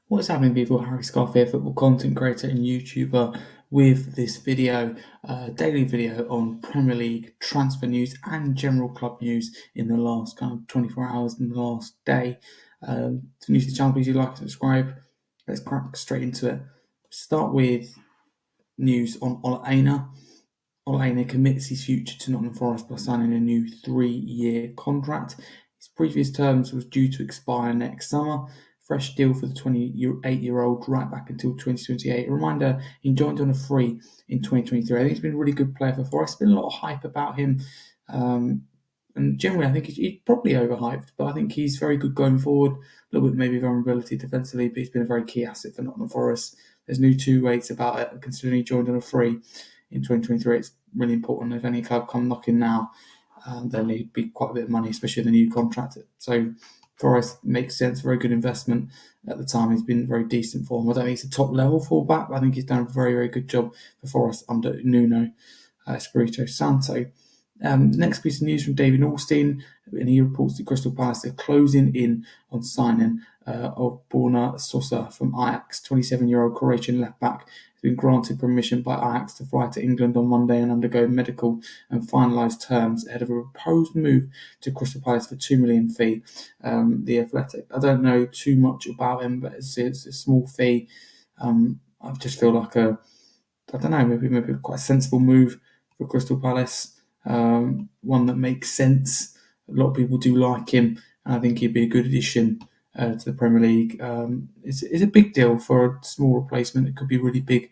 What's happening, people? Harry Scarfe here, football content creator and YouTuber, with this video, daily video on Premier League transfer news and general club news in the last kind of 24 hours in the last day. If you're new to the channel, please do like and subscribe. Let's crack straight into it. Start with news on Ole Einar. Ole Einar commits his future to Nottingham Forest by signing a new 3-year contract. His previous terms was due to expire next summer. Fresh deal for the 28-year-old right back until 2028. A reminder, he joined on a free in 2023. I think he's been a really good player for Forest. There's been a lot of hype about him. And generally, I think he's probably overhyped, but I think he's very good going forward. A little bit maybe vulnerability defensively, but he's been a very key asset for Nottingham Forest. There's no two ways about it, considering he joined on a free in 2023. It's really important. If any club come knocking now, they'll need be quite a bit of money, especially the new contract. So Forest makes sense, very good investment at the time. He's been very decent for him. I don't think he's a top level fullback, but I think he's done a very, very good job for Forest under Nuno Espirito Santo. Next piece of news from David Ornstein, and he reports that Crystal Palace are closing in on signing of Borna Sosa from Ajax. 27-year-old Croatian left-back has been granted permission by Ajax to fly to England on Monday and undergo medical and finalise terms ahead of a proposed move to Crystal Palace for $2 million fee. The Athletic. I don't know too much about him, but it's a small fee. I just feel like maybe quite a sensible move for Crystal Palace. One that makes sense. A lot of people do like him, and I think he'd be a good addition to the Premier League. It's a big deal for a small replacement. It could be really big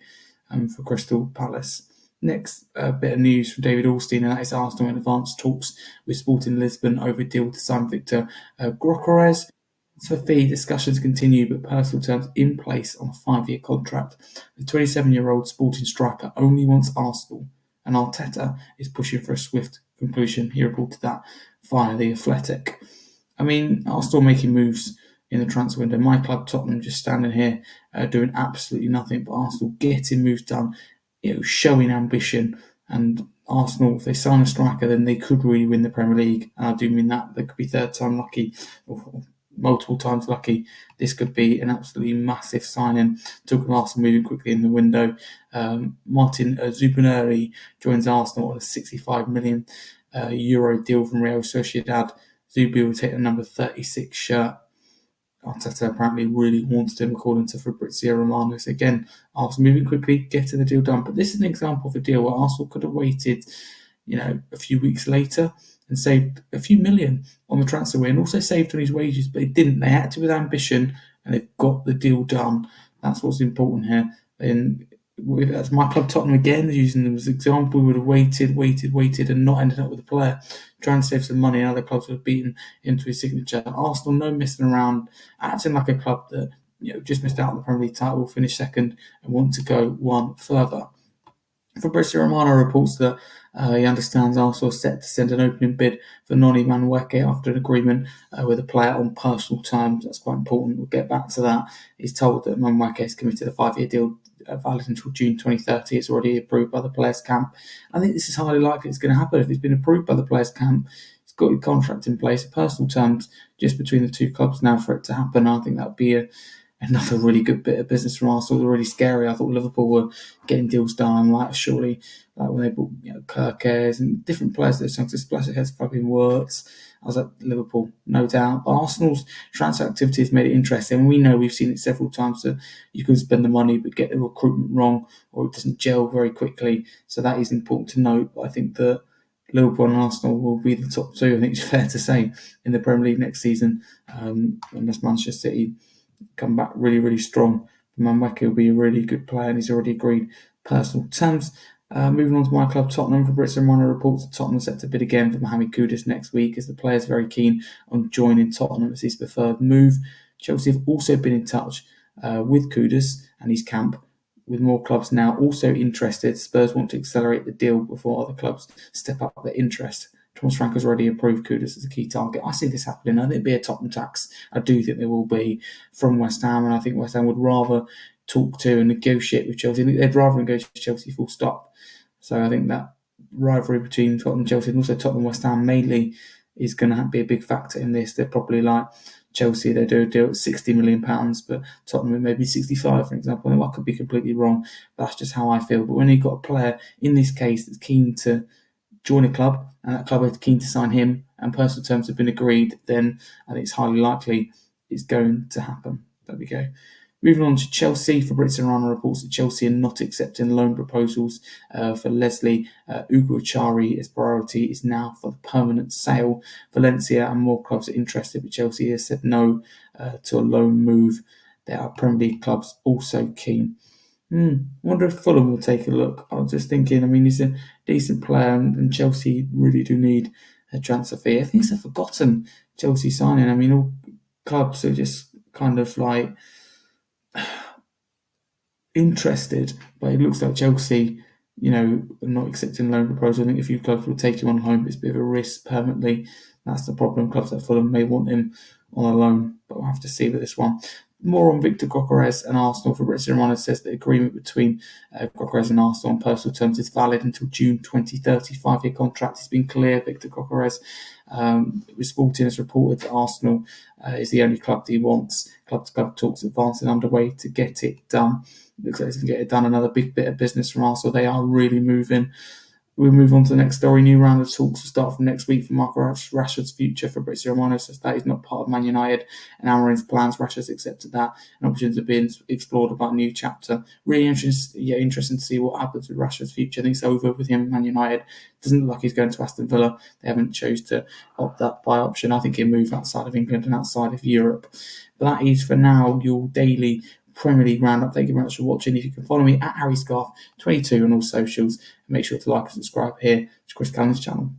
for Crystal Palace. Next bit of news from David Ornstein, and that is Arsenal in advanced talks with Sporting Lisbon over a deal to sign Victor Gyökeres. For fee, discussions continue, but personal terms in place on a 5-year contract. The 27-year-old Sporting striker only wants Arsenal, and Arteta is pushing for a swift conclusion. He reported that via The Athletic. I mean, Arsenal making moves in the transfer window. My club, Tottenham, just standing here doing absolutely nothing, but Arsenal getting moves done, showing ambition. And Arsenal, if they sign a striker, then they could really win the Premier League. And I do mean that. They could be third time lucky, or multiple times lucky. This could be an absolutely massive signing. Talking of Arsenal moving quickly in the window, Martin Zubaneri joins Arsenal on a €65 million deal from Real Sociedad. Zubi will take the number 36 shirt. Arteta apparently really wants him, according to Fabrizio Romano. So again, Arsenal moving quickly, getting the deal done. But this is an example of a deal where Arsenal could have waited, a few weeks later and saved a few million on the transfer way, and also saved on his wages, but they didn't. They acted with ambition, and they've got the deal done. That's what's important here. And that's my club, Tottenham, again, using them as an example. We would have waited, and not ended up with a player, trying to save some money, and other clubs would have beaten into his signature. Arsenal, no messing around, acting like a club that just missed out on the Premier League title, finished second, and want to go one further. Fabrizio Romano reports that he understands Arsenal are set to send an opening bid for Noni Madueke after an agreement with a player on personal terms. That's quite important. We'll get back to that. He's told that Madueke has committed a 5-year deal valid until June 2030. It's already approved by the players' camp. I think this is highly likely it's going to happen. If it's been approved by the players' camp, it's got a contract in place, personal terms just between the two clubs now for it to happen. I think that would be another really good bit of business from Arsenal. It was really scary. I thought Liverpool were getting deals done, surely, when they bought Gyökeres and different players that sang to Splash has fucking works. I was at Liverpool, no doubt. But Arsenal's transfer activity has made it interesting. And we know, we've seen it several times, that you can spend the money but get the recruitment wrong, or it doesn't gel very quickly. So that is important to note. But I think that Liverpool and Arsenal will be the top two, I think it's fair to say, in the Premier League next season, unless Manchester City come back really, really strong. Madueke will be a really good player, and he's already agreed personal terms. Moving on to my club, Tottenham. Fabrizio Romano reports that Tottenham are set to bid again for Mohamed Kudus next week, as the player is very keen on joining Tottenham as his preferred move. Chelsea have also been in touch with Kudus and his camp, with more clubs now also interested. Spurs want to accelerate the deal before other clubs step up their interest. Thomas Frank has already approved Kudus as a key target. I see this happening. I think it'll be a Tottenham tax. I do think there will be from West Ham, and I think West Ham would rather talk to and negotiate with Chelsea. They'd rather negotiate with Chelsea full stop. So I think that rivalry between Tottenham and Chelsea, and also Tottenham West Ham mainly, is going to be a big factor in this. They're probably like Chelsea, they do a deal at £60 million, but Tottenham maybe 65, for example. And I could be completely wrong. But that's just how I feel. But when you've got a player in this case that's keen to join a club, and that club is keen to sign him, and personal terms have been agreed, then I think it's highly likely it's going to happen. There we go. Moving on to Chelsea, Fabrizio Romano reports that Chelsea are not accepting loan proposals for Leslie Uguachari. Its priority is now for the permanent sale. Valencia and more clubs are interested, but Chelsea has said no to a loan move. There are Premier League clubs also keen. I wonder if Fulham will take a look. I was just thinking, I mean, he's a decent player, and Chelsea really do need a transfer fee. I think it's a forgotten Chelsea signing. I mean, all clubs are just kind of like interested, but it looks like Chelsea, are not accepting loan proposal. I think a few clubs will take him on home, but it's a bit of a risk permanently. That's the problem. Clubs like Fulham may want him on a loan, but we'll have to see with this one. More on Victor Gyökeres and Arsenal. Fabrizio Romano says the agreement between Gyökeres and Arsenal on personal terms is valid until June 2030. 5-year contract has been clear. Victor Gyökeres, Sporting has reported that Arsenal is the only club that he wants. Club-to-club talks advancing underway to get it done. Looks like he's going to get it done. Another big bit of business from Arsenal. They are really moving. We'll move on to the next story. New round of talks will start from next week for Marcus Rashford's future. Fabrizio Romano says that is not part of Man United and Amorim's plans. Rashford's accepted that, and options are being explored about a new chapter. Really interesting to see what happens with Rashford's future. I think it's over with him and Man United. Doesn't look like he's going to Aston Villa. They haven't chose to opt that buy option. I think he'll move outside of England and outside of Europe. But that is for now your daily Premier League roundup. Thank you very much for watching. If you can follow me at Scarfe 22 on all socials, make sure to like and subscribe here to Chris Callan's channel.